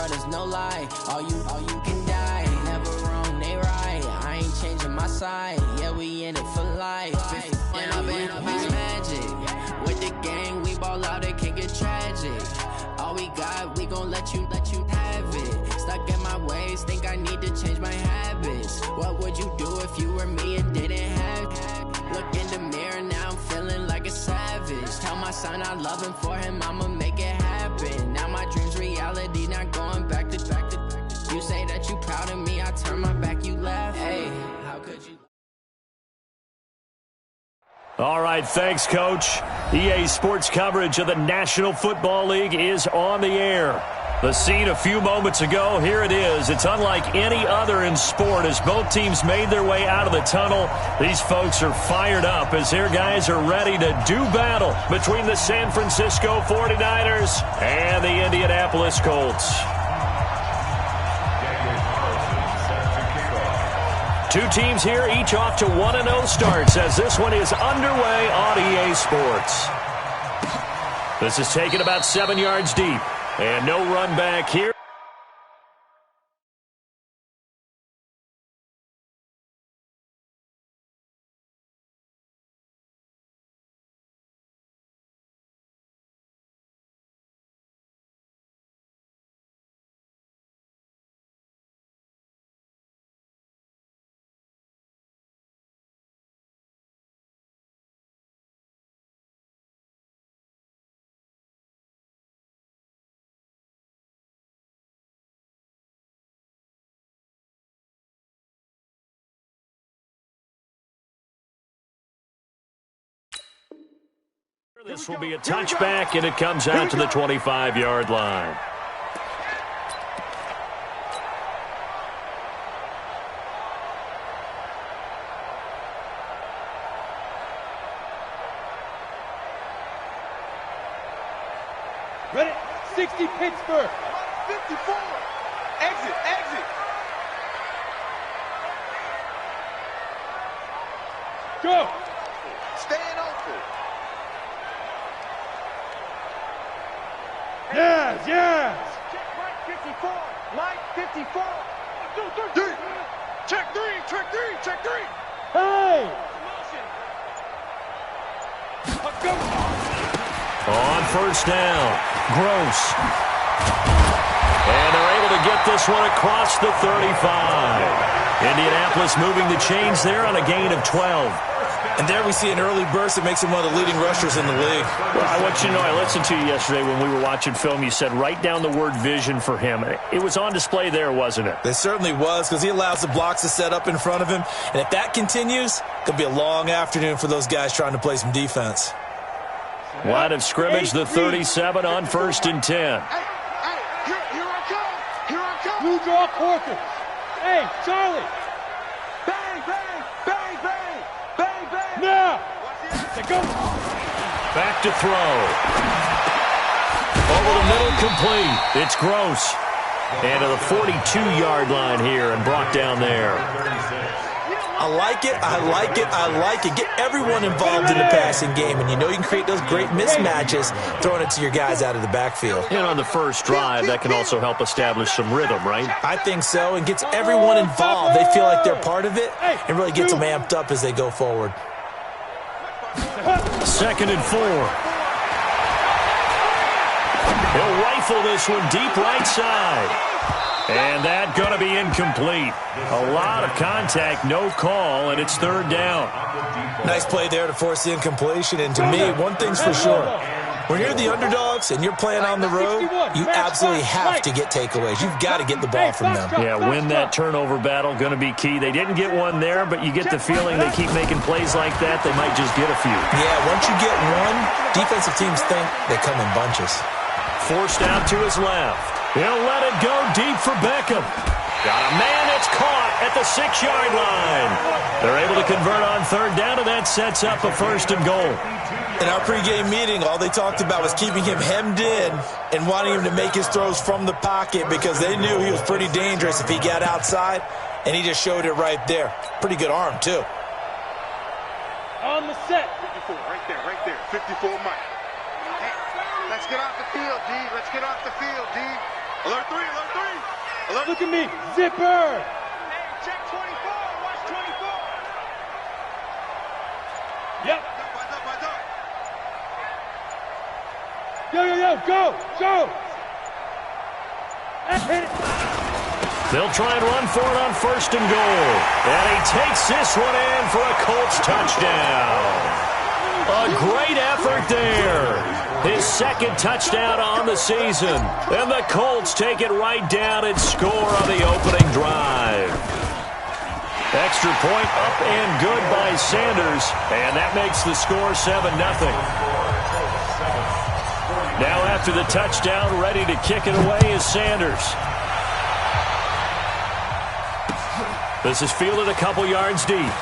brothers, no lie. All you can die. Never wrong, they right. I ain't changing my side. Yeah, we in it for life. And I've been magic. With the gang, we ball out, it can get tragic. All we got, we gon' let you have it. Stuck in my ways, think I need to change my habits. What would you do if you were me and didn't have it? Look in the mirror, now I'm feeling like a savage. Tell my son I love him, for him I'ma make it happen. Now my dream's reality, not going back to. You say that you proud of me, I turn my back, you laugh. Hey, how could you? All right, thanks, Coach. EA Sports coverage of the National Football League is on the air. The scene a few moments ago, here it is. It's unlike any other in sport as both teams made their way out of the tunnel. These folks are fired up as their guys are ready to do battle between the San Francisco 49ers and the Indianapolis Colts. Two teams here, each off to 1-0 starts as this one is underway on EA Sports. This is taken about 7 yards deep, and no run back here. This will be a touchback, and it comes out to the 25-yard line. Ready? 60 Pittsburgh. 54. Exit. Go. Staying open. Yes. Check right 54. Line 54. 1, 2, 3. Check three. Hey. Let's go. On first down, Gross. And they're able to get this one across the 35. Indianapolis moving the chains there on a gain of 12. And there we see an early burst that makes him one of the leading rushers in the league. Well, I want you to know, I listened to you yesterday when we were watching film. You said write down the word vision for him. It was on display there, wasn't it? It certainly was, because he allows the blocks to set up in front of him. And if that continues, it'll be a long afternoon for those guys trying to play some defense. Line of scrimmage, the 37 on 1st and 10. Here I come. Blue draw quarter. Hey, Charlie. Bang. Now. Go. Back to throw. Over the middle, complete. It's Gross. And to the 42-yard line here and brought down there. I like it. Get everyone involved in the passing game, and you know you can create those great mismatches throwing it to your guys out of the backfield. And on the first drive, that can also help establish some rhythm, right? I think so, and gets everyone involved. They feel like they're part of it and really gets them amped up as they go forward. 2nd and 4. He'll rifle this one deep right side. And that going to be incomplete. A lot of contact, no call, and it's 3rd down. Nice play there to force the incompletion. And to me, one thing's for sure. When you're the underdogs and you're playing on the road, you absolutely have to get takeaways. You've got to get the ball from them. Yeah, win that turnover battle, going to be key. They didn't get one there, but you get the feeling they keep making plays like that, they might just get a few. Yeah, once you get one, defensive teams think they come in bunches. Forced out to his left. He'll let it go deep for Beckham. Got a man, it's caught at the 6-yard line. They're able to convert on 3rd down, and that sets up a 1st and goal. In our pregame meeting, all they talked about was keeping him hemmed in and wanting him to make his throws from the pocket because they knew he was pretty dangerous if he got outside, and he just showed it right there. Pretty good arm, too. On the set. 54, right there. 54, Mike. Hey, let's get off the field, D. Alert 3. Look at me. Zipper. Hey, check 24. Watch 24. Yep. Eyes up. Yo. Go. Hit it. They'll try and run for it on 1st and goal. And he takes this one in for a Colts touchdown. A great effort there. His 2nd touchdown on the season. And the Colts take it right down and score on the opening drive. Extra point up and good by Sanders. And that makes the score 7-0. Now after the touchdown, ready to kick it away is Sanders. This is fielded a couple yards deep.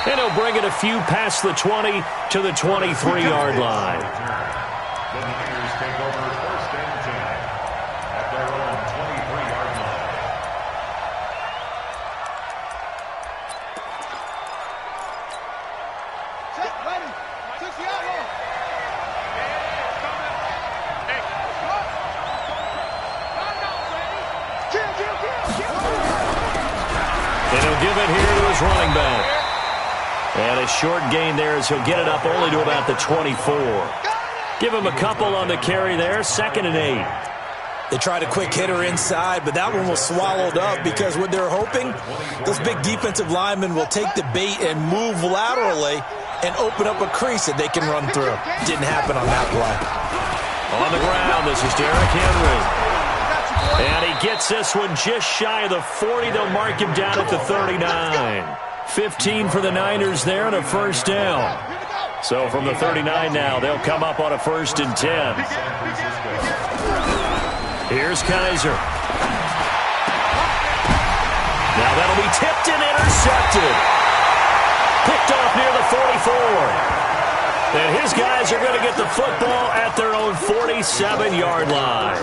And he'll bring it a few past the 20 to the 23-yard line. The Niners take over 1st and 10 at their own 23-yard line. Check, ready. 60 out low. And he'll give it here to his running back. And a short gain there as he'll get it up only to about the 24. Give him a couple on the carry there, 2nd and 8. They tried a quick hitter inside, but that one was swallowed up because what they're hoping, those big defensive linemen will take the bait and move laterally and open up a crease that they can run through. Didn't happen on that play. On the ground, this is Derrick Henry. And he gets this one just shy of the 40. They'll mark him down at the 39. 15 for the Niners there and a 1st down. So from the 39 now, they'll come up on a 1st and 10. Here's Kaiser. Now that'll be tipped and intercepted. Picked off near the 44. And his guys are going to get the football at their own 47-yard line.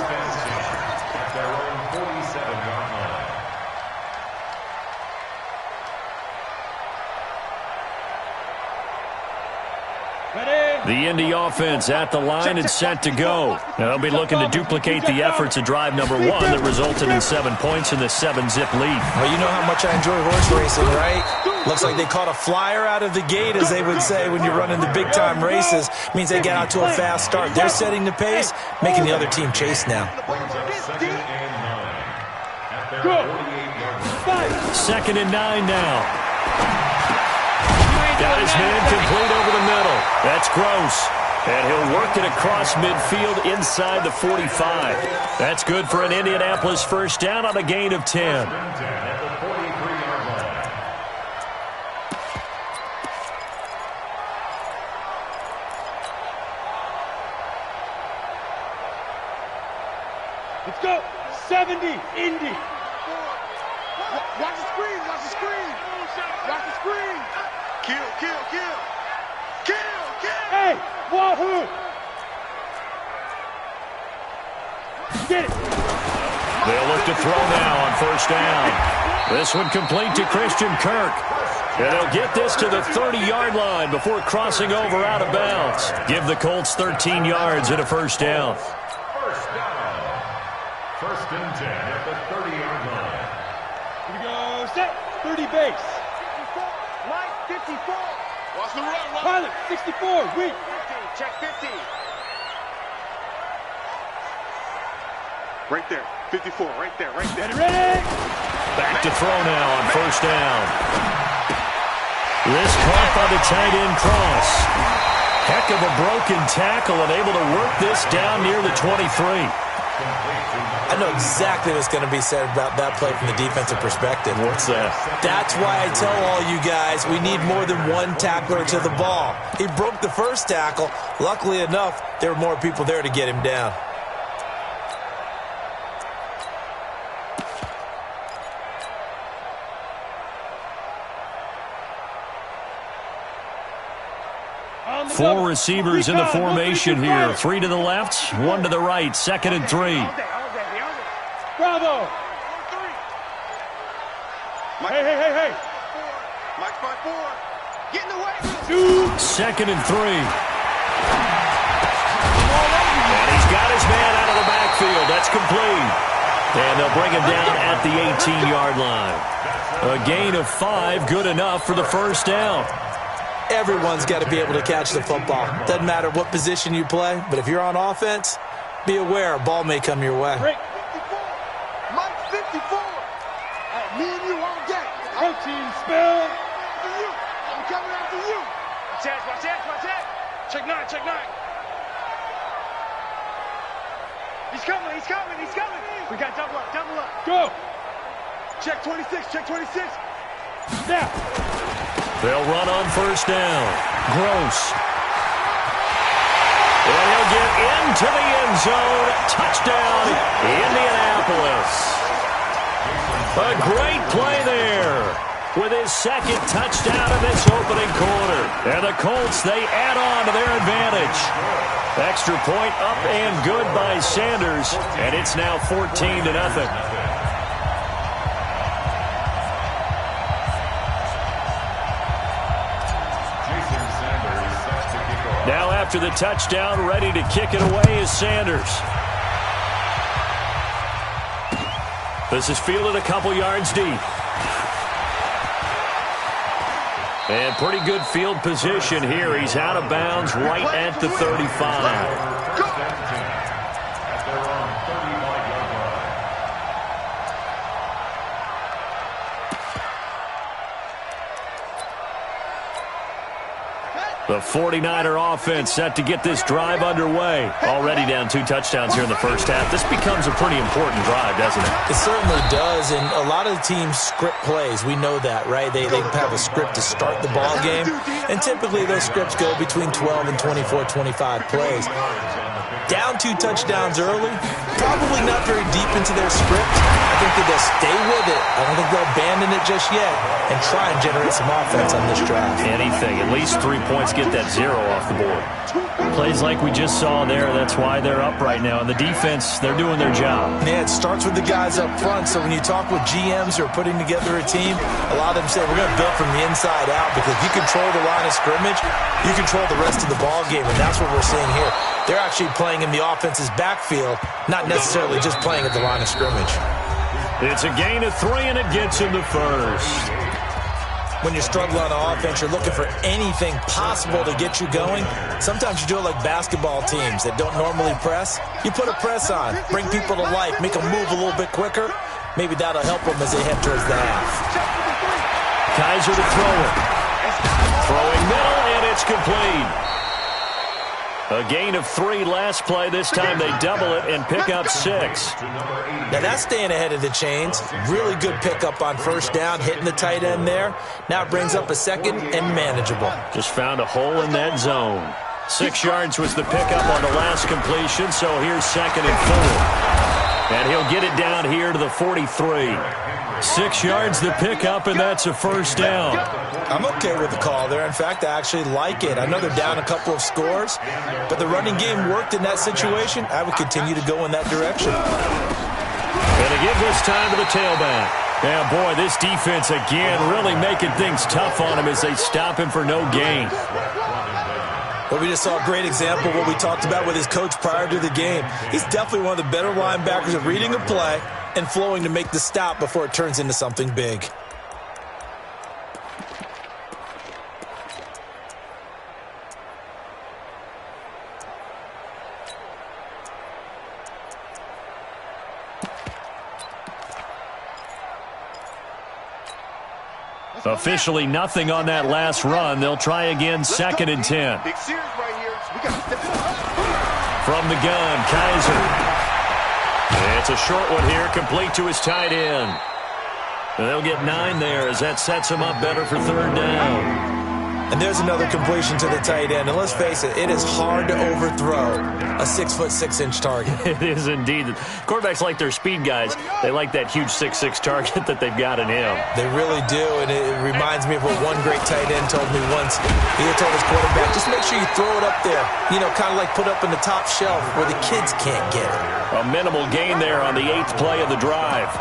The Indy offense at the line and set to go. Now they'll be looking to duplicate the efforts of drive number 1 that resulted in 7 points in the 7-zip lead. Well, you know how much I enjoy horse racing, right? Looks like they caught a flyer out of the gate, as they would say when you're running the big-time races. Means they get out to a fast start. They're setting the pace, making the other team chase now. Go. 2nd and 9 now. Got his man complete over the middle. That's Gross. And he'll work it across midfield inside the 45. That's good for an Indianapolis 1st down on a gain of 10. Let's go. 70, Indy. Watch the screen. Watch the screen. Kill. Hey, Wahoo. Get it. They'll look to throw now on 1st down. This one complete to Christian Kirk. And they'll get this to the 30-yard line before crossing over out of bounds. Give the Colts 13 yards and a 1st down. 1st and 10 at the 30-yard line. Here we go. Set. 30 base. 54. Mike, 54. Watch the run. Pilot, 64. Weak. 50. Check 50. Right there. 54. Right there. Ready. Back to throw now on 1st down. This caught by the tight end cross. Heck of a broken tackle and able to work this down near the 23. I know exactly what's going to be said about that play from the defensive perspective. What's that? That's why I tell all you guys we need more than one tackler to the ball. He broke the first tackle. Luckily enough, there were more people there to get him down. Four receivers in the formation here. 3 to the left, 1 to the right. 2nd and 3. Bravo. Hey. Mike 5-4. Get in the way. 2nd and 3. And he's got his man out of the backfield. That's complete. And they'll bring him down at the 18-yard line. A gain of 5, good enough for the first down. Everyone's got to be able to catch the football. Doesn't matter what position you play, but if you're on offense, be aware a ball may come your way. Mike 54. Me and you all day. Protein spill. I'm coming after you. Watch that. Check 9. He's coming. We got double up. Go. Check 26. Snap. They'll run on first down. Gross. And he'll get into the end zone. Touchdown, Indianapolis. A great play there with his second touchdown in this opening quarter. And the Colts, they add on to their advantage. Extra point up and good by Sanders. And it's now 14-0. Now after the touchdown, ready to kick it away is Sanders. This is fielded a couple yards deep. And pretty good field position here. He's out of bounds right at the 35. The 49er offense set to get this drive underway. Already down 2 touchdowns here in the first half. This becomes a pretty important drive, doesn't it? It certainly does, and a lot of the teams script plays. We know that, right? They have a script to start the ball game, and typically those scripts go between 12 and 24, 25 plays. Down 2 touchdowns early, probably not very deep into their script. I think that they'll stay with it. I don't think they'll abandon it just yet and try and generate some offense on this drive. Anything. At least 3 points, get that 0 off the board. Plays like we just saw there, that's why they're up right now. And the defense, they're doing their job. Yeah, it starts with the guys up front. So when you talk with GMs who are putting together a team, a lot of them say we're going to build from the inside out, because if you control the line of scrimmage, you control the rest of the ball game, and that's what we're seeing here. They're actually playing in the offense's backfield, not necessarily just playing at the line of scrimmage. It's a gain of 3, and it gets him to first. When you're struggling on offense, you're looking for anything possible to get you going. Sometimes you do it like basketball teams that don't normally press. You put a press on, bring people to life, make them move a little bit quicker. Maybe that'll help them as they head towards the half. Kaiser to throw it. Throwing middle, and it's complete. A gain of 3 last play. This time they double it and pick up 6. Now that's staying ahead of the chains. Really good pickup on first down, hitting the tight end there. Now it brings up a second and manageable. Just found a hole in that zone. 6 yards was the pickup on the last completion, so here's 2nd and 4. And he'll get it down here to the 43. 6 yards the pickup, and that's a first down. I'm okay with the call there. In fact, I actually like it. I know they're down a couple of scores, but the running game worked in that situation. I would continue to go in that direction. And to give this time to the tailback. Yeah, boy, this defense again really making things tough on him as they stop him for no gain. Well, we just saw a great example of what we talked about with his coach prior to the game. He's definitely one of the better linebackers at reading a play and flowing to make the stop before it turns into something big. Officially nothing on that last run. They'll try again, 2nd and 10. From the gun, Kaiser. It's a short one here, complete to his tight end. They'll get 9 there as that sets him up better for 3rd down. And there's another completion to the tight end. And let's face it, it is hard to overthrow a 6'6" target. It is indeed. Quarterbacks like their speed guys. They like that huge 6'6" target that they've got in him. They really do, and it reminds me of what one great tight end told me once. He had told his quarterback, just make sure you throw it up there. You know, kind of like put up in the top shelf where the kids can't get it. A minimal gain there on the 8th play of the drive.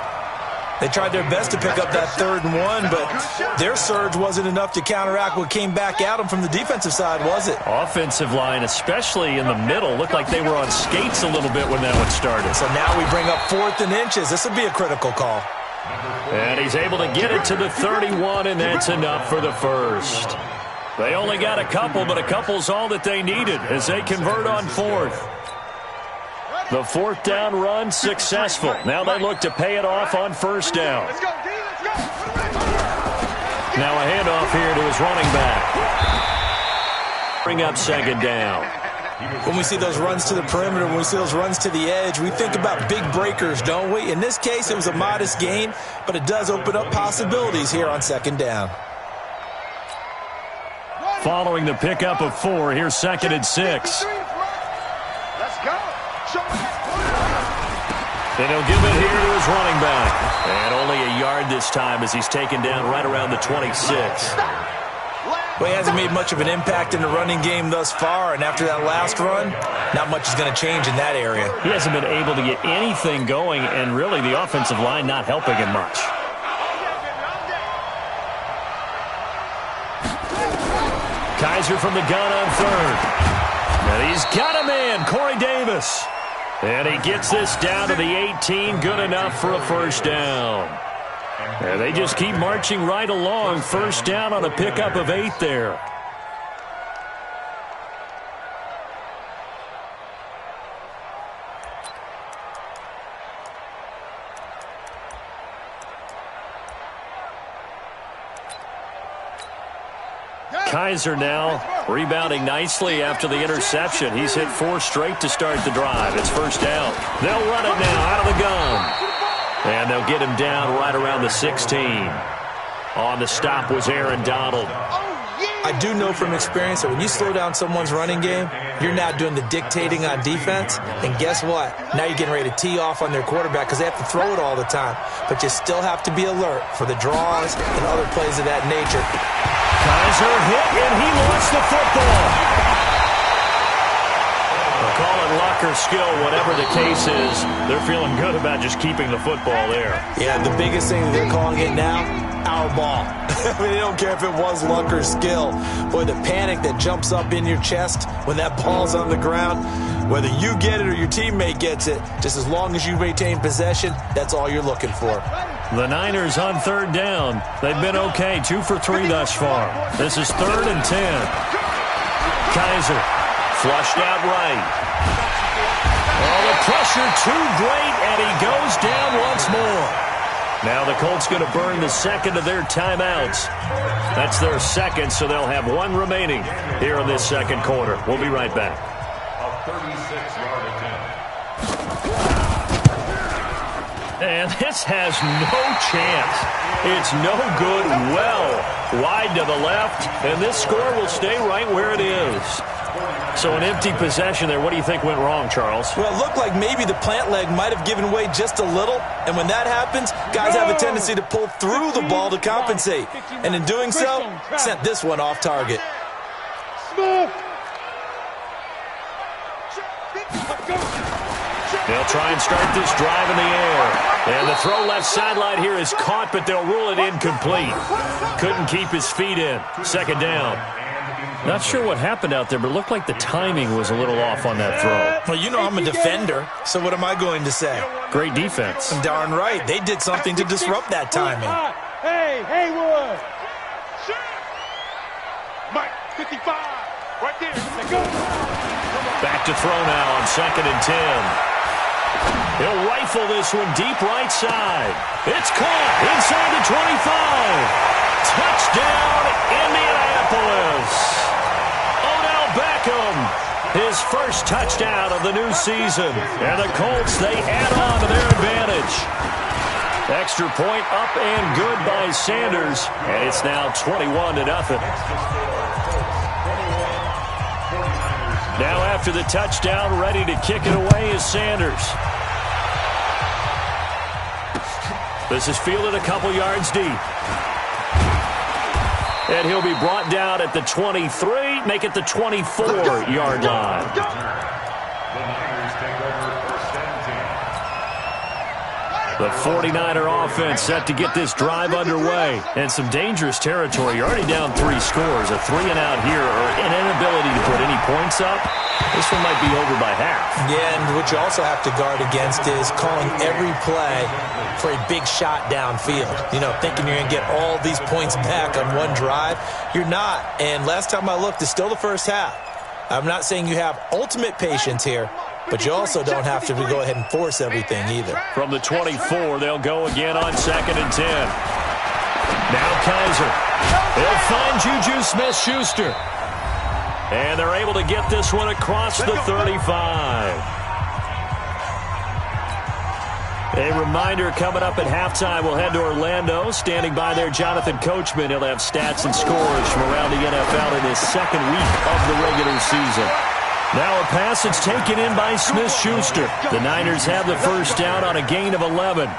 They tried their best to pick up that 3rd and 1, but their surge wasn't enough to counteract what came back at them from the defensive side, was it? Offensive line, especially in the middle, looked like they were on skates a little bit when that one started. So now we bring up 4th and inches. This would be a critical call. And he's able to get it to the 31, and that's enough for the first. They only got a couple, but a couple's all that they needed as they convert on 4th. The 4th down run successful. Now they look to pay it off on 1st down. Now a handoff here to his running back. Bring up 2nd down. When we see those runs to the perimeter, when we see those runs to the edge, we think about big breakers, don't we? In this case, it was a modest gain, but it does open up possibilities here on 2nd down. Following the pickup of 4, here's 2nd and 6. Let's go. And he'll give it here to his running back. And only a yard this time as he's taken down right around the 26. Well, he hasn't made much of an impact in the running game thus far, and after that last run, not much is going to change in that area. He hasn't been able to get anything going, and really the offensive line not helping him much. Kaiser from the gun on 3rd. And he's got him in, Corey Davis. And he gets this down to the 18, good enough for a 1st down. And they just keep marching right along. 1st down on a pickup of 8 there. Kaiser now rebounding nicely after the interception. He's hit 4 straight to start the drive. It's 1st down. They'll run it now out of the gun. And they'll get him down right around the 16. On the stop was Aaron Donald. I do know from experience that when you slow down someone's running game, you're now doing the dictating on defense. And guess what? Now you're getting ready to tee off on their quarterback because they have to throw it all the time. But you still have to be alert for the draws and other plays of that nature. Kaiser hit, and he lost the football. They'll call it luck or skill, whatever the case is. They're feeling good about just keeping the football there. Yeah, the biggest thing that they're calling it now, our ball. I mean, they don't care if it was luck or skill. Boy, the panic that jumps up in your chest when that ball's on the ground, whether you get it or your teammate gets it, just as long as you maintain possession, that's all you're looking for. The Niners on 3rd down. They've been okay, 2 for 3 thus far. This is 3rd and 10. Kaiser flushed out right. Oh, the pressure too great, and he goes down once more. Now the Colts going to burn the 2nd of their timeouts. That's their 2nd, so they'll have 1 remaining here in this 2nd quarter. We'll be right back. A 36-yard attempt. And this has no chance. It's no good, well wide to the left, and this score will stay right where it is. So an empty possession there. What do you think went wrong, Charles? Well, it looked like maybe the plant leg might have given way just a little, and when that happens, guys have a tendency to pull through the ball to compensate, and in doing so, sent this one off target. They'll try and start this drive in the air. And the throw left sideline here is caught, but they'll rule it incomplete. Couldn't keep his feet in. 2nd down. Not sure what happened out there, but it looked like the timing was a little off on that throw. Well, you know I'm a defender, so what am I going to say? Great defense. Darn right. They did something to disrupt that timing. Hey, Haywood. Mike, 55. Right there. Let's go. Back to throw now on 2nd and 10. He'll rifle this one deep right side. It's caught inside the 25. Touchdown, Indianapolis. Odell Beckham, his first touchdown of the new season. And the Colts, they add on to their advantage. Extra point up and good by Sanders. And it's now 21-0. Now after the touchdown, ready to kick it away is Sanders. This is fielded a couple yards deep. And he'll be brought down at the 23, make it the 24-yard line. The Niners take over 1st and 10. The 49er offense set to get this drive underway. And some dangerous territory. You're already down 3 scores. A 3-and-out here or an inability to put any points up. This one might be over by half. Yeah, and what you also have to guard against is calling every play for a big shot downfield. You know, thinking you're going to get all these points back on one drive. You're not. And last time I looked, it's still the first half. I'm not saying you have ultimate patience here, but you also don't have to go ahead and force everything either. From the 24, they'll go again on 2nd and 10. Now Kaiser. They'll find Juju Smith-Schuster. And they're able to get this one across the 35. A reminder, coming up at halftime, we'll head to Orlando. Standing by there, Jonathan Coachman. He'll have stats and scores from around the NFL in his second week of the regular season. Now a pass that's taken in by Smith-Schuster. The Niners have the first down on a gain of 11.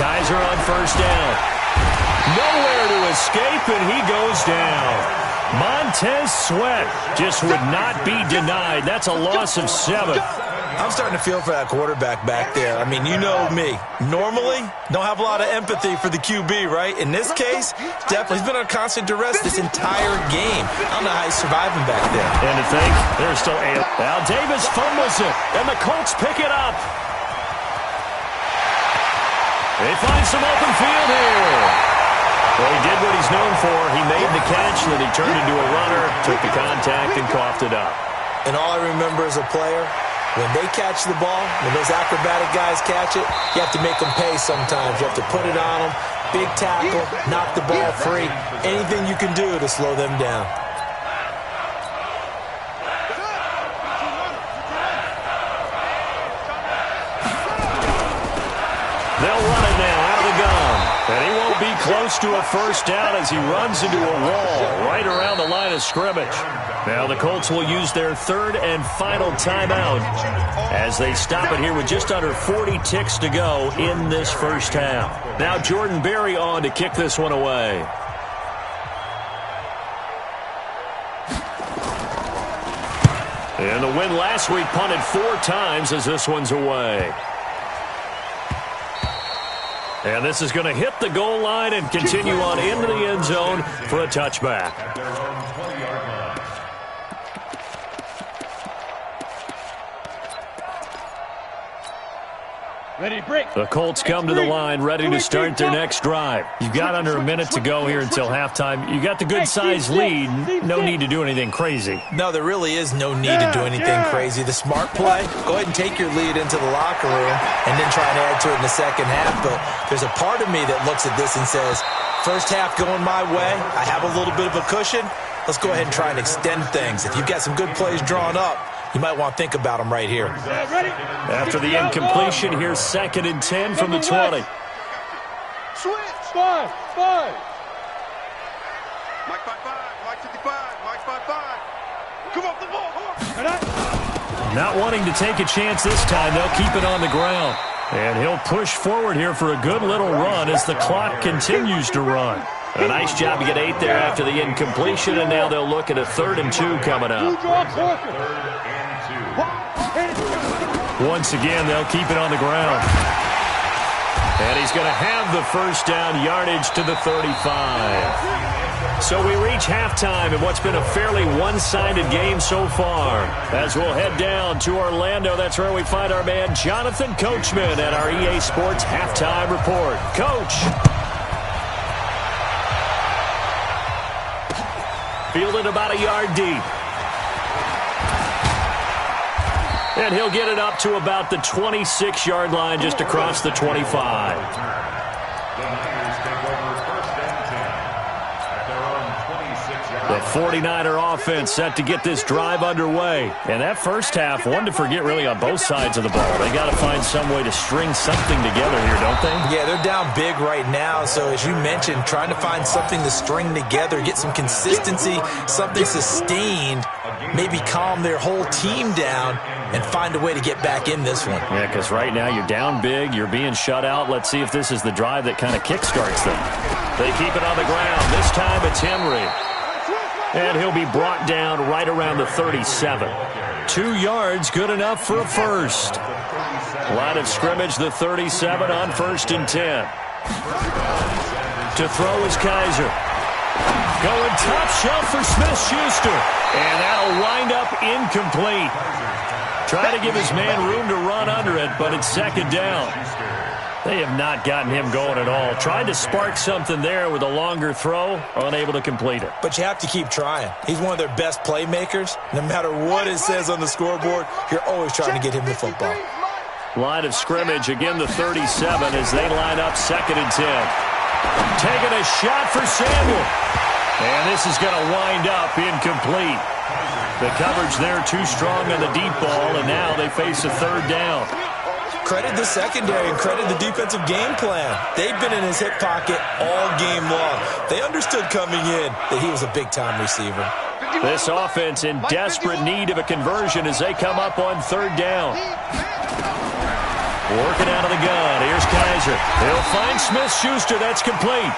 Kaiser on first down. Nowhere to escape, and he goes down. Montez Sweat just would not be denied. That's a loss of 7. I'm starting to feel for that quarterback back there. I mean, you know me. Normally, don't have a lot of empathy for the QB, right? In this case, definitely, he's been on constant duress this entire game. I don't know how he's surviving back there. And to think, there's still a... Now Davis fumbles it, and the Colts pick it up. They find some open field here. Well, he did what he's known for. He made the catch, and then he turned into a runner, took the contact, and coughed it up. And all I remember as a player, when they catch the ball, when those acrobatic guys catch it, you have to make them pay sometimes. You have to put it on them, big tackle, knock the ball free, anything you can do to slow them down. They'll run it now out of the gun. And he won't be close to a first down as he runs into a wall right around the line of scrimmage. Now the Colts will use their third and final timeout as they stop it here with just under 40 ticks to go in this first half. Now Jordan Berry on to kick this one away. And the win last week punted 4 times as this one's away. And this is going to hit the goal line and continue on into the end zone for a touchback. Ready to break. The Colts come to the line, ready to start their next drive. You've got under a minute to go here until halftime. You got the good-sized lead. No need to do anything crazy. No, there really is no need to do anything crazy. The smart play, go ahead and take your lead into the locker room and then try and add to it in the second half. But there's a part of me that looks at this and says, first half going my way, I have a little bit of a cushion. Let's go ahead and try and extend things. If you've got some good plays drawn up, you might want to think about them right here. After the incompletion, here's 2nd and 10 from the 20. Switch. 5. Mike 5-5. Mike 55. Mike 5-5. Come off the ball. Not wanting to take a chance this time, they'll keep it on the ground. And he'll push forward here for a good little run as the clock continues to run. A nice job to get 8 there after the incompletion, and now they'll look at a 3rd and 2 coming up. Once again, they'll keep it on the ground. And he's going to have the first down, yardage to the 35. So we reach halftime in what's been a fairly one-sided game so far. As we'll head down to Orlando, that's where we find our man Jonathan Coachman at our EA Sports Halftime Report. Coach. Fielded about a yard deep. And he'll get it up to about the 26-yard line just across the 25. The 49er offense set to get this drive underway. And that first half, one to forget really on both sides of the ball. They got to find some way to string something together here, don't they? Yeah, they're down big right now. So as you mentioned, trying to find something to string together, get some consistency, something sustained, maybe calm their whole team down and find a way to get back in this one. Yeah, because right now you're down big, you're being shut out. Let's see if this is the drive that kind of kickstarts them. They keep it on the ground. This time it's Henry. And he'll be brought down right around the 37. 2 yards, good enough for a first. Line of scrimmage, the 37 on 1st and 10. To throw is Kaiser. Going top shelf for Smith-Schuster. And that'll wind up incomplete. Trying to give his man room to run under it, but it's 2nd down. They have not gotten him going at all. Tried to spark something there with a longer throw, unable to complete it. But you have to keep trying. He's one of their best playmakers. No matter what it says on the scoreboard, you're always trying to get him the football. Line of scrimmage, again the 37 as they line up 2nd and 10. Taking a shot for Samuel. And this is going to wind up incomplete. The coverage there too strong on the deep ball, and now they face a 3rd down. Credit the secondary and credit the defensive game plan. They've been in his hip pocket all game long. They understood coming in that he was a big-time receiver. This offense in desperate need of a conversion as they come up on 3rd down. Working out of the gun. Here's Kaiser. He'll find Smith-Schuster. That's complete.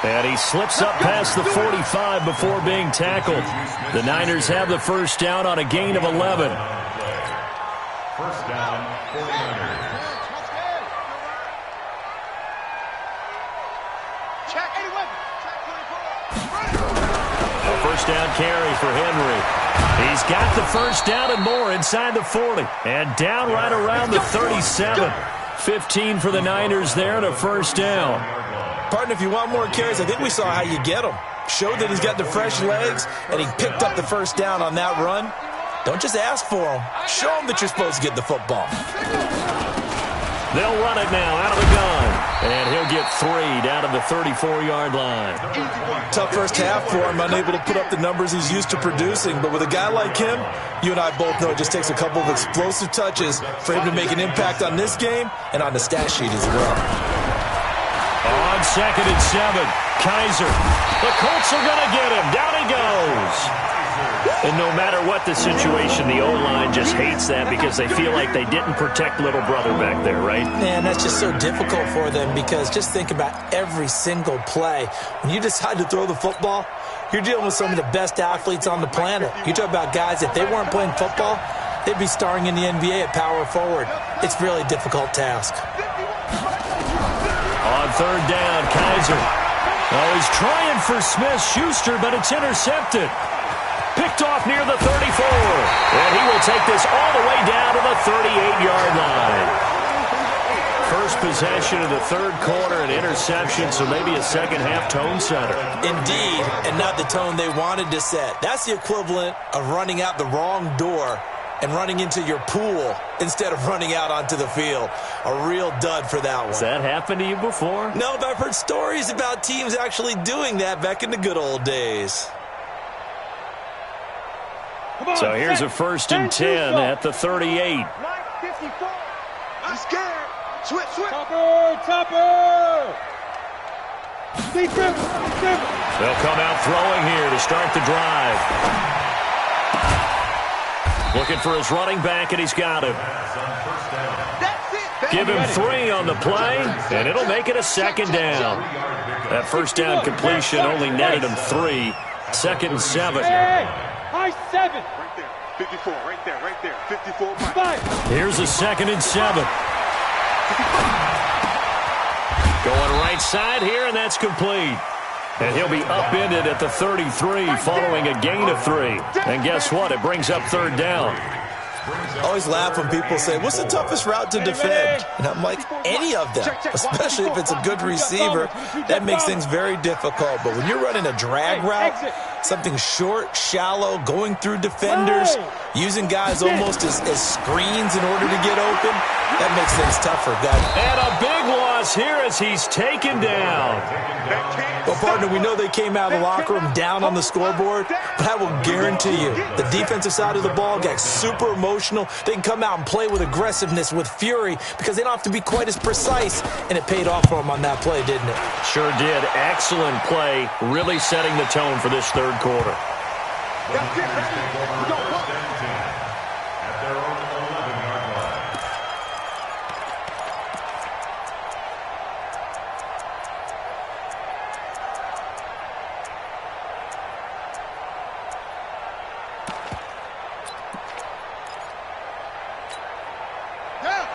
And he slips up past the 45 before being tackled. The Niners have the 1st down on a gain of 11. 1st down, 49ers. A 1st down carry for Henry. He's got the 1st down and more inside the 40. And down right around the 37. 15 for the Niners there and a 1st down. Partner, if you want more carries, I think we saw how you get them. Showed that he's got the fresh legs, and he picked up the 1st down on that run. Don't just ask for them. Show them that you're supposed to get the football. They'll run it now out of the gun. And he'll get 3 down to the 34-yard line. Tough first half for him, unable to put up the numbers he's used to producing. But with a guy like him, you and I both know it just takes a couple of explosive touches for him to make an impact on this game and on the stat sheet as well. On 2nd and 7, Kaiser. The Colts are going to get him. Down he goes. And no matter what the situation, the O-line just hates that because they feel like they didn't protect little brother back there, right? Man, that's just so difficult for them because just think about every single play. When you decide to throw the football, you're dealing with some of the best athletes on the planet. You talk about guys, if they weren't playing football, they'd be starring in the NBA at power forward. It's a really difficult task. On 3rd down, Kaiser. Oh, he's trying for Smith-Schuster, but it's intercepted. Picked off near the 34. And he will take this all the way down to the 38-yard line. First possession of the 3rd quarter, an interception, so maybe a second-half tone setter. Indeed, and not the tone they wanted to set. That's the equivalent of running out the wrong door and running into your pool instead of running out onto the field. A real dud for that one. Has that happened to you before? No, but I've heard stories about teams actually doing that back in the good old days. So here's a 1st and 10 at the 38. I'm scared. Switch. Topper. They'll come out throwing here to start the drive. Looking for his running back, and he's got him. Give him 3 on the play, and it'll make it a 2nd down. That 1st down completion only netted him 3. 2nd and 7. High 7. Right there. 54, right there. 54. 5. Here's a 2nd and 7. Going right side here, and that's complete. And he'll be upended at the 33 following a gain of 3. And guess what? It brings up 3rd down. I always laugh when people say, what's the toughest route to defend? And I'm like, any of them, especially if it's a good receiver. That makes things very difficult. But when you're running a drag route, something short, shallow, going through defenders, using guys almost as screens in order to get open, that makes things tougher, guys. And a big loss here as he's taken down. Well, partner, we know they came out of the locker room down on the scoreboard, but I will guarantee you the defensive side of the ball got super emotional. They can come out and play with aggressiveness, with fury, because they don't have to be quite as precise, and it paid off for them on that play, didn't it? Sure did. Excellent play, really setting the tone for this 3rd quarter. At their own 11-yard line.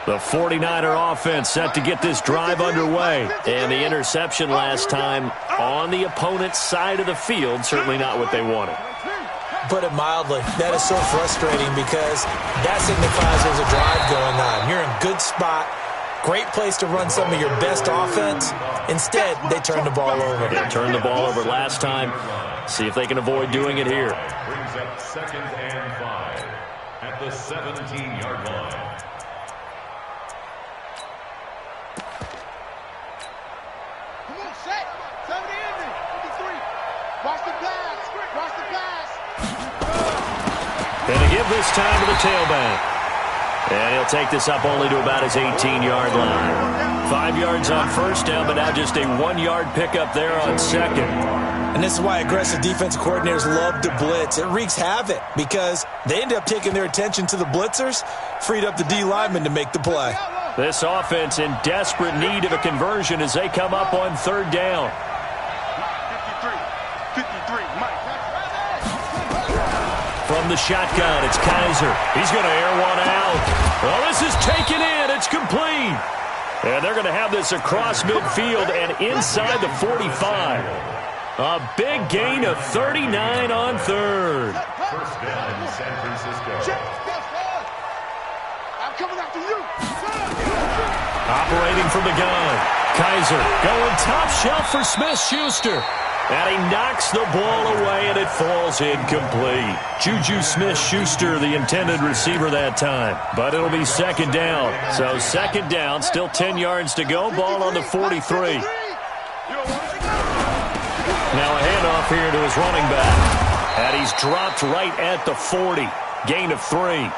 The 49er offense set to get this drive underway. And the interception last time on the opponent's side of the field, certainly not what they wanted. Put it mildly, that is so frustrating because that signifies there's a drive going on. You're in a good spot, great place to run some of your best offense. Instead, they turn the ball over. They turned the ball over last time. See if they can avoid doing it here. Brings up 2nd and 5 at the 17-yard line. Going to give this time to the tailback. And he'll take this up only to about his 18-yard line. 5 yards on first down, but now just a 1-yard pickup there on second. And this is why aggressive defensive coordinators love to blitz. It wreaks havoc because they end up taking their attention to the blitzers, freed up the D lineman to make the play. This offense in desperate need of a conversion as they come up on third down. 53, Mike. From the shotgun, it's Kaiser. He's going to air one out. Well, this is taken in. It's complete. And they're going to have this across midfield and inside the 45. A big gain of 39 on third. First down, San Francisco. I'm coming after you. Operating from the gun. Kaiser going top shelf for Smith-Schuster. And he knocks the ball away, and it falls incomplete. Juju Smith-Schuster, the intended receiver that time. But it'll be second down. So second down, still 10 yards to go. Ball on the 43. Now a handoff here to his running back. And he's dropped right at the 40. Gain of 3.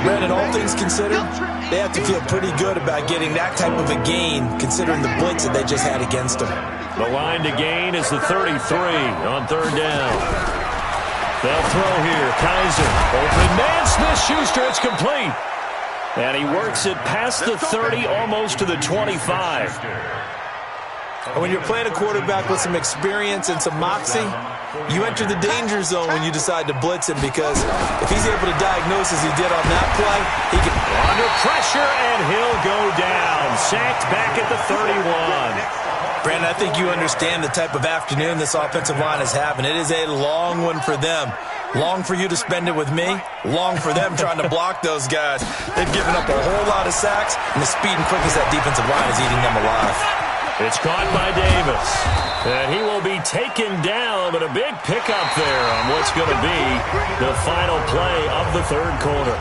Brandon, all things considered, they have to feel pretty good about getting that type of a gain considering the blitz that they just had against them. The line to gain is the 33 on third down. They'll throw here. Kaiser. Open man. Smith-Schuster. It's complete. And he works it past the 30, almost to the 25. And when you're playing a quarterback with some experience and some moxie, you enter the danger zone when you decide to blitz him because if he's able to diagnose as he did on that play, he can... Under pressure, and he'll go down. Sacked back at the 31. Brandon, I think you understand the type of afternoon this offensive line is having. It is a long one for them. Long for you to spend it with me. Long for them trying to block those guys. They've given up a whole lot of sacks, and the speed and quickness of that defensive line is eating them alive. It's caught by Davis. And he will be taken down, but a big pickup there on what's going to be the final play of the third quarter.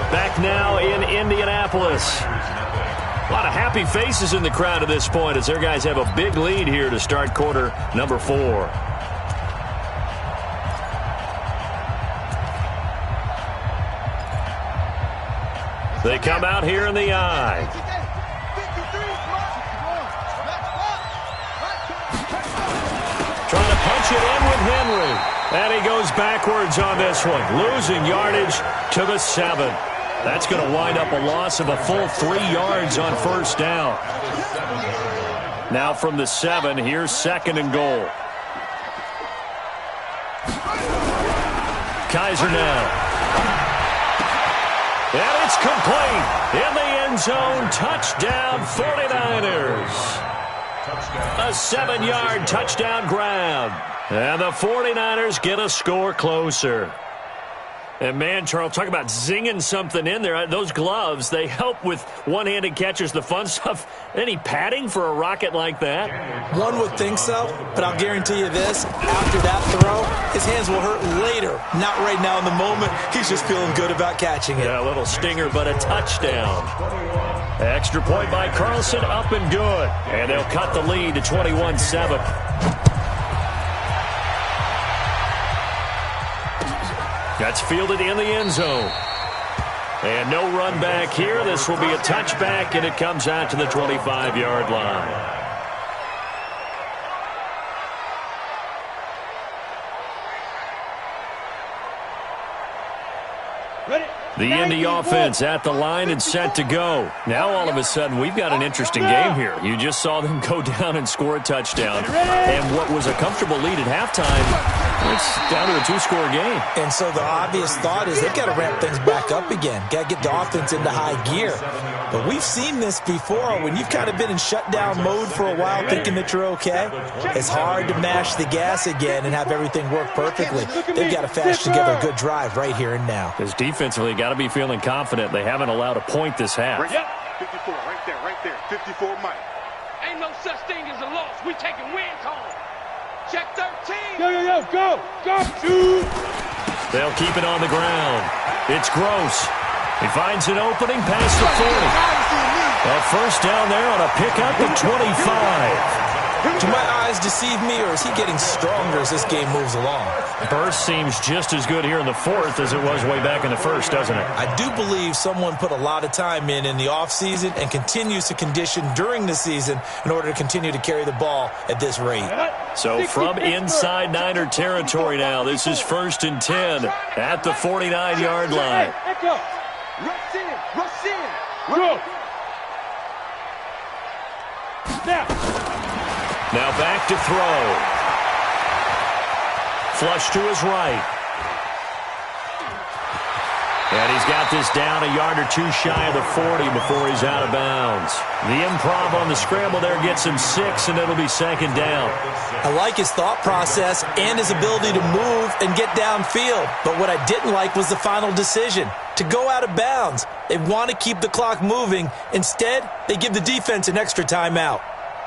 Back now in Indianapolis. A lot of happy faces in the crowd at this point as their guys have a big lead here to start quarter number 4. They come out here in the eye. Trying to punch it in with Henry. And he goes backwards on this one, losing yardage to the 7. That's going to wind up a loss of a full 3 yards on first down. Now from the 7, here's second and goal. Kaiser now. And it's complete. In the end zone, touchdown 49ers. A 7-yard touchdown grab. And the 49ers get a score closer. And, man, Charles, talk about zinging something in there. Those gloves, they help with one-handed catchers, the fun stuff. Any padding for a rocket like that? One would think so, but I'll guarantee you this. After that throw, his hands will hurt later. Not right now in the moment. He's just feeling good about catching it. Yeah, a little stinger, but a touchdown. Extra point by Carlson, up and good. And they'll cut the lead to 21-7. That's fielded in the end zone. And no run back here. This will be a touchback, and it comes out to the 25-yard line. The Indy offense at the line and set to go. Now all of a sudden we've got an interesting game here. You just saw them go down and score a touchdown. And what was a comfortable lead at halftime It's down to a two-score game. And so the obvious thought is they've got to ramp things back up again. Got to get the offense into high gear. But we've seen this before. When you've kind of been in shutdown mode for a while thinking that you're okay, it's hard to mash the gas again and have everything work perfectly. They've got to fast together a good drive right here and now. Because defensively, got to be feeling confident. They haven't allowed a point this half. Yep. 54, right there. 54, Mike. Ain't no such thing as a loss. We taking wins home. Check 13. Go. Two. They'll keep it on the ground. It's Gross. He finds an opening past the 40. A first down there on a pickup of 25. Do my eyes deceive me, or is he getting stronger as this game moves along? Burst seems just as good here in the fourth as it was way back in the first, doesn't it? I do believe someone put a lot of time in the offseason and continues to condition during the season in order to continue to carry the ball at this rate. So from inside Niner territory now, this is 1st and 10 at the 49-yard line. Rush in. Go. Now back to throw. Flush to his right. And he's got this down a yard or two shy of the 40 before he's out of bounds. The improv on the scramble there gets him 6, and it'll be 2nd down. I like his thought process and his ability to move and get downfield. But what I didn't like was the final decision, to go out of bounds. They want to keep the clock moving. Instead, they give the defense an extra timeout.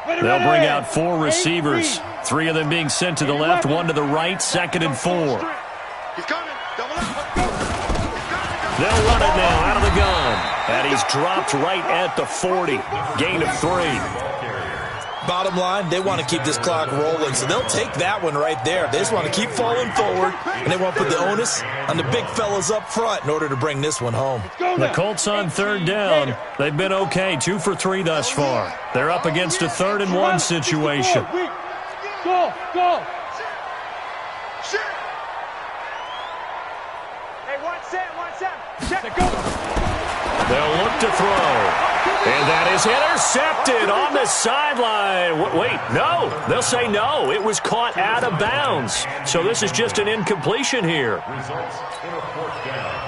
They'll bring out 4 receivers, 3 of them being sent to the left, 1 to the right, 2nd and 4. He's coming. Double up. They'll run it now out of the gun. And he's dropped right at the 40. Gain of 3. Bottom line, they want to keep this clock rolling, so they'll take that one right there. They just want to keep falling forward, and they want to put the onus on the big fellas up front in order to bring this one home. The Colts on 3rd down. They've been okay, 2 for 3 thus far. They're up against a 3rd and 1 situation. Go. Hey, 1 set. They'll look to throw. And that is intercepted on the sideline. Wait, no. They'll say no. It was caught out of bounds. So this is just an incompletion here. Results in a 4th down.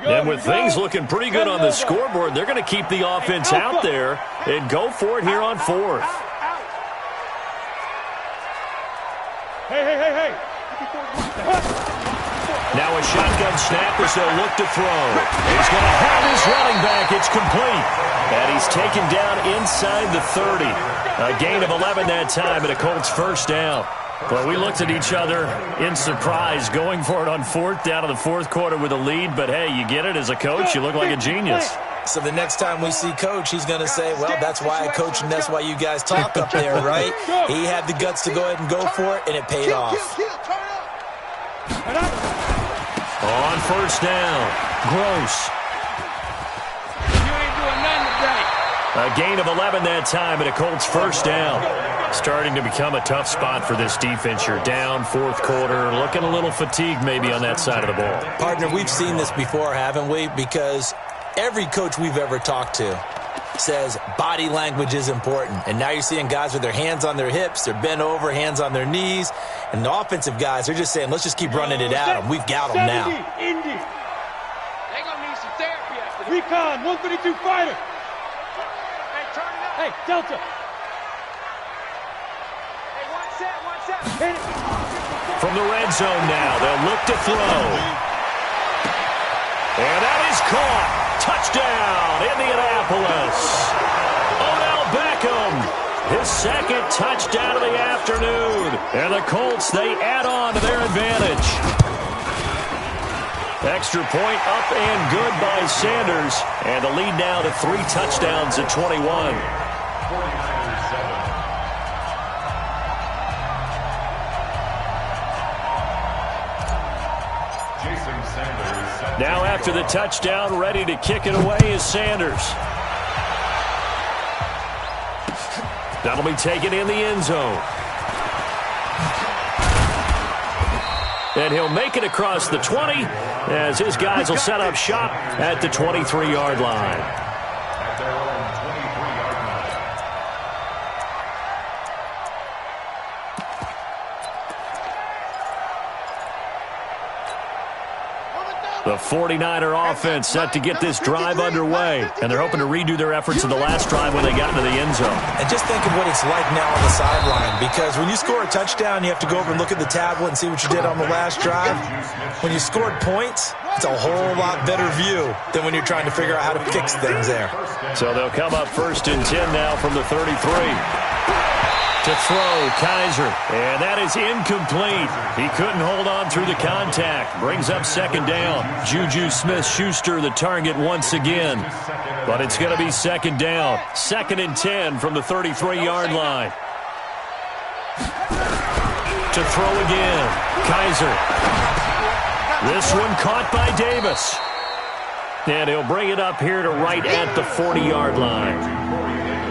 And with things looking pretty good on the scoreboard, they're going to keep the offense out there and go for it here on 4th. Hey. Now a shotgun snap as they'll look to throw. He's going to have his running back. It's complete. And he's taken down inside the 30. A gain of 11 that time and a Colts 1st down. Well, we looked at each other in surprise going for it on 4th down in the 4th quarter with a lead. But, hey, you get it as a coach. You look like a genius. So the next time we see Coach, he's going to say, well, that's why I coach and that's why you guys talk up there, right? He had the guts to go ahead and go for it, and it paid off. On 1st down, Gross. You ain't doing nothing today. A gain of 11 that time and a Colts 1st down. Starting to become a tough spot for this defense. You're down 4th quarter, looking a little fatigued maybe on that side of the ball. Partner, we've seen this before, haven't we? Because every coach we've ever talked to says body language is important. And now you're seeing guys with their hands on their hips, they're bent over, hands on their knees. And the offensive guys, they're just saying, let's just keep running it at them. We've got them now. Indy. They're going to need some therapy after this. Recon, 132 fighter. Hey, turn it up. Hey, Delta. Hey, one set. Hit it. From the red zone now, they'll look to throw. And that is caught. Touchdown, Indianapolis. Odell Beckham, his 2nd touchdown of the afternoon. And the Colts, they add on to their advantage. Extra point up and good by Sanders. And the lead now to 3 touchdowns at 21. 49ers 7. Now after the touchdown, ready to kick it away is Sanders. That'll be taken in the end zone. and he'll make it across the 20 as his guys will set up shop at the 23-yard line. At their own 23-yard line. The 49er offense set to get this drive underway, and they're hoping to redo their efforts in the last drive when they got into the end zone. And just think of what it's like now on the sideline, because when you score a touchdown, you have to go over and look at the tablet and see what you did on the last drive. When you scored points, it's a whole lot better view than when you're trying to figure out how to fix things there. So they'll come up 1st and 10 now from the 33. To throw, Kaiser, and that is incomplete. He couldn't hold on through the contact. Brings up 2nd down. Juju Smith-Schuster the target once again. But it's going to be 2nd down. 2nd and 10 from the 33-yard line. To throw again, Kaiser. This one caught by Davis. And he'll bring it up here to right at the 40-yard line.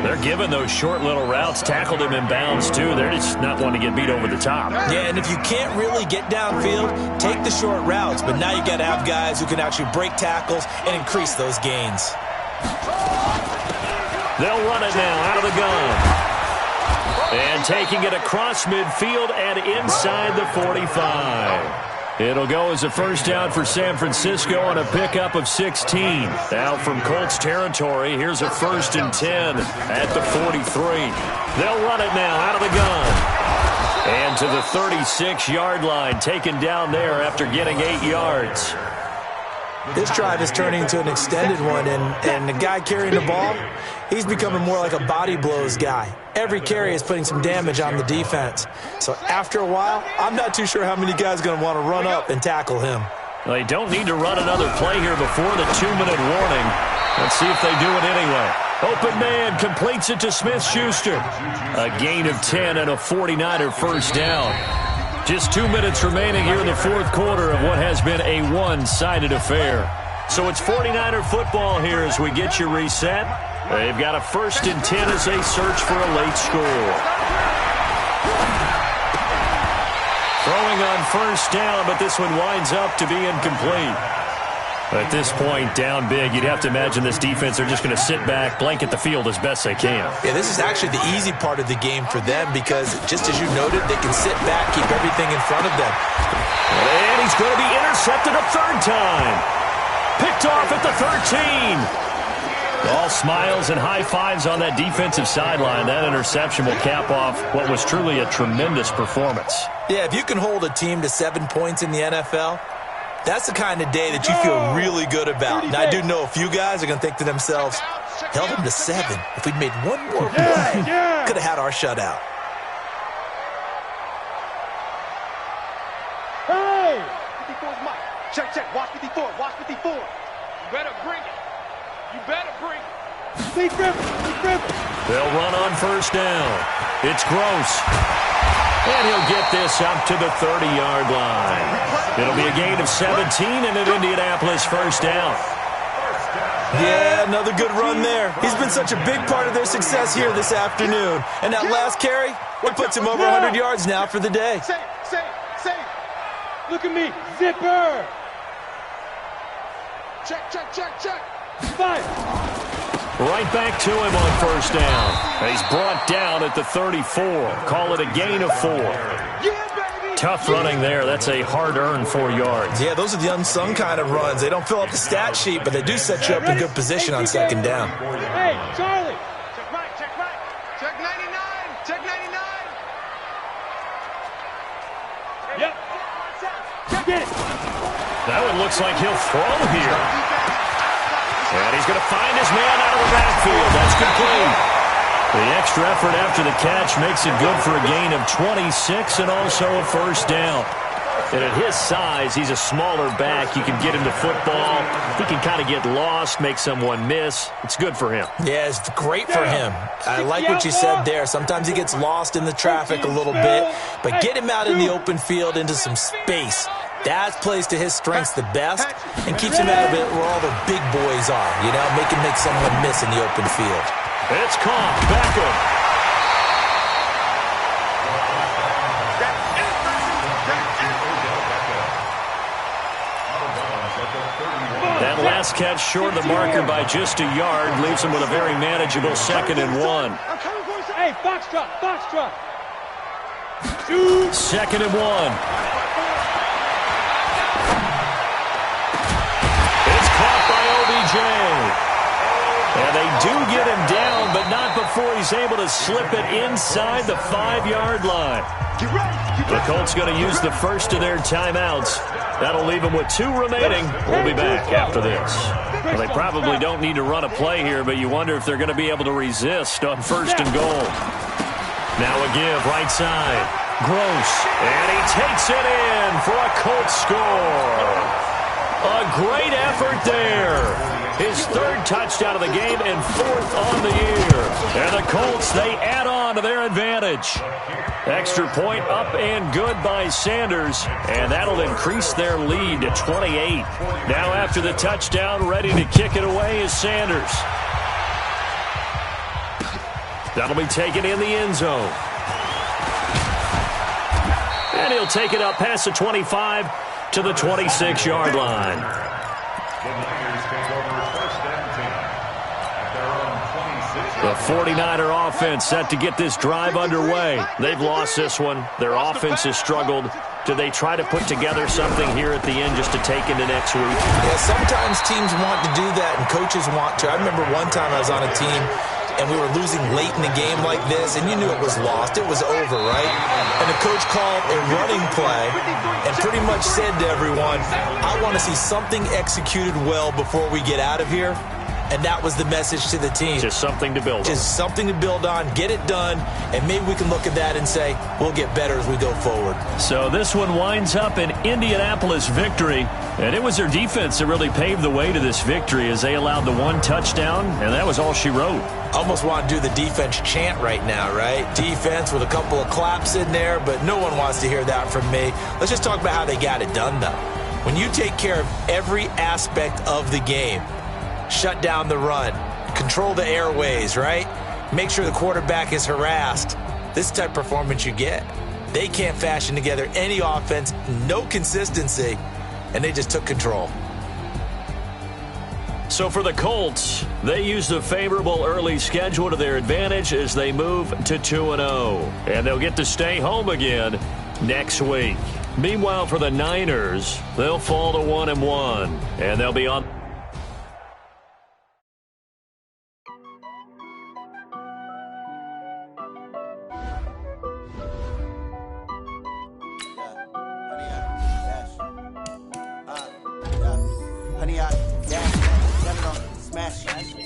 They're giving those short little routes. Tackled him in bounds, too. They're just not wanting to get beat over the top. Yeah, and if you can't really get downfield, take the short routes. But now you got to have guys who can actually break tackles and increase those gains. They'll run it now out of the gun. And taking it across midfield and inside the 45. It'll go as a 1st down for San Francisco on a pickup of 16. Now from Colts territory, here's a 1st and 10 at the 43. They'll run it now out of the gun. And to the 36-yard line, taken down there after getting 8 yards. This drive is turning into an extended one, and the guy carrying the ball, he's becoming more like a body blows guy. Every carry is putting some damage on the defense. So after a while, I'm not too sure how many guys are going to want to run up and tackle him. They don't need to run another play here before the 2-minute warning. Let's see if they do it anyway. Open man completes it to Smith-Schuster. A gain of 10 and a 49er 1st down. Just 2 minutes remaining here in the 4th quarter of what has been a one-sided affair. So it's 49er football here as we get you reset. They've got a 1st and 10 as they search for a late score. Throwing on 1st down, but this one winds up to be incomplete. At this point, down big, you'd have to imagine this defense, they're just going to sit back, blanket the field as best they can. Yeah, this is actually the easy part of the game for them because, just as you noted, they can sit back, keep everything in front of them. And he's going to be intercepted a 3rd time. Picked off at the 13. All smiles and high fives on that defensive sideline. That interception will cap off what was truly a tremendous performance. Yeah, if you can hold a team to 7 points in the NFL, that's the kind of day that you feel really good about. Now, I do know a few guys are going to think to themselves, held them to 7. If we'd made one more play, could have had our shutout. Hey! 54's Mike. Check, check. Watch 54. Watch 54. You better bring it. You better bring it. They'll run on 1st down. It's Gross. And he'll get this up to the 30-yard line. It'll be a gain of 17 and an Indianapolis 1st down. Yeah, another good run there. He's been such a big part of their success here this afternoon. And that last carry, it puts him over 100 yards now for the day. Say. Look at me. Zipper. Check. 5. Right back to him on 1st down. He's brought down at the 34. Call it a gain of 4. Tough running there. That's a hard-earned 4 yards. Yeah, those are the unsung kind of runs. They don't fill up the stat sheet, but they do set you up in good position on 2nd down. Hey, Charlie. Check right. Check 99. Check 99. Yep. Check it. That one looks like he'll throw here. And he's going to find his man out of the backfield. That's complete. The extra effort after the catch makes it good for a gain of 26 and also a 1st down. And at his size, he's a smaller back. You can get him the football. He can kind of get lost, make someone miss. It's good for him. Yeah, it's great for him. I like what you said there. Sometimes he gets lost in the traffic a little bit, but get him out in the open field into some space. That plays to his strengths the best and keeps him out of it where all the big boys are, make him make someone miss in the open field. It's caught. Beckham. catch short of the marker by just a yard. Leaves them with a very manageable 2nd and 1. Hey, foxtrot, foxtrot. 2nd and 1. It's caught by OBJ. And they do get him down, but not before he's able to slip it inside the 5-yard line. The Colts going to use the first of their timeouts. That'll leave them with 2 remaining. We'll be back after this. Well, they probably don't need to run a play here, but you wonder if they're going to be able to resist on 1st and goal. Now a give, right side. Gross. And he takes it in for a Colts score. A great effort there. His 3rd touchdown of the game and 4th on the year. And the Colts, they add on to their advantage. Extra point up and good by Sanders, and that'll increase their lead to 28. Now after the touchdown, ready to kick it away is Sanders. That'll be taken in the end zone. And he'll take it up past the 25 to the 26-yard line. The Niners take over 1st and 10 at their own 26. The 49er offense set to get this drive underway. They've lost this one. Their offense has struggled. Do they try to put together something here at the end just to take into next week? Yeah, sometimes teams want to do that and coaches want to. I remember one time I was on a team and we were losing late in the game like this, and you knew it was lost. It was over, right? And the coach called a running play and pretty much said to everyone, I want to see something executed well before we get out of here. And that was the message to the team. Just something to build on. Just something to build on, get it done, and maybe we can look at that and say, we'll get better as we go forward. So this one winds up an Indianapolis victory, and it was their defense that really paved the way to this victory as they allowed the 1 touchdown, and that was all she wrote. Almost want to do the defense chant right now, right? Defense with a couple of claps in there, but no one wants to hear that from me. Let's just talk about how they got it done, though. When you take care of every aspect of the game, shut down the run, control the airways, right? Make sure the quarterback is harassed. This type of performance you get. They can't fashion together any offense, no consistency, and they just took control. So for the Colts, they use the favorable early schedule to their advantage as they move to 2-0. And they'll get to stay home again next week. Meanwhile, for the Niners, they'll fall to 1-1, and they'll be on.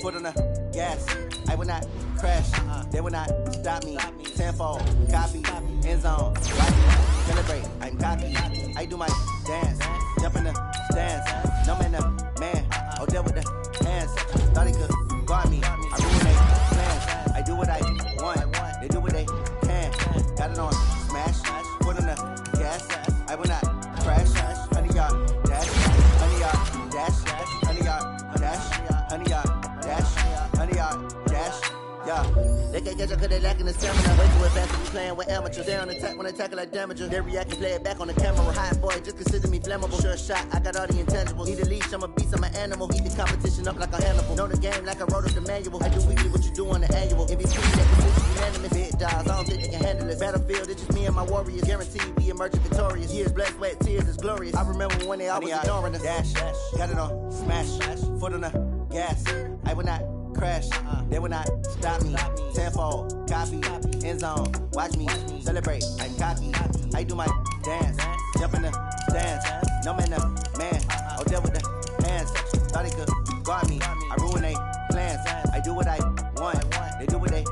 Foot on the gas, I will not crash, they will not stop me, tenfold, copy, end zone, watch me, celebrate, I'm cocky, I do my dance, jump in the stands, no man, man, oh deal with the hands, thought he could guard me, I ruin they plans, I do what I want, they do what they can, got it on smash, foot on the gas, I will not crash, 100-yard dash, 100-yard dash, 100-yard dash, 100-yard dash, 100-yard dash, yeah. They can't catch up cause they lacking the stamina. Way too advanced to be playing with amateurs. They on attack when they tackle like damagers. They react and play it back on the camera. Hot boy, just consider me flammable. Sure shot, I got all the intangibles. Need a leash, I'm a beast, I'm an animal. Heat the competition up like a Hannibal. Know the game like I wrote up the manual. I do weekly what you do on the annual. MVP, that decision unanimous. Hit dials, I don't think they can handle it. Battlefield, it's just me and my warriors. Guaranteed we emerging victorious. Years, blood, sweat, tears, is glorious. I remember when they always ignoring us. Dash, got it on smash, foot on the gas, I will not crash, they will not stop me, tenfold, copy, end zone, watch me, celebrate, I'm cocky, I do my dance, jump in the stands, no man, man, oh deal with the hands, thought he could guard me, I ruin they plans, I do what I want, they do what they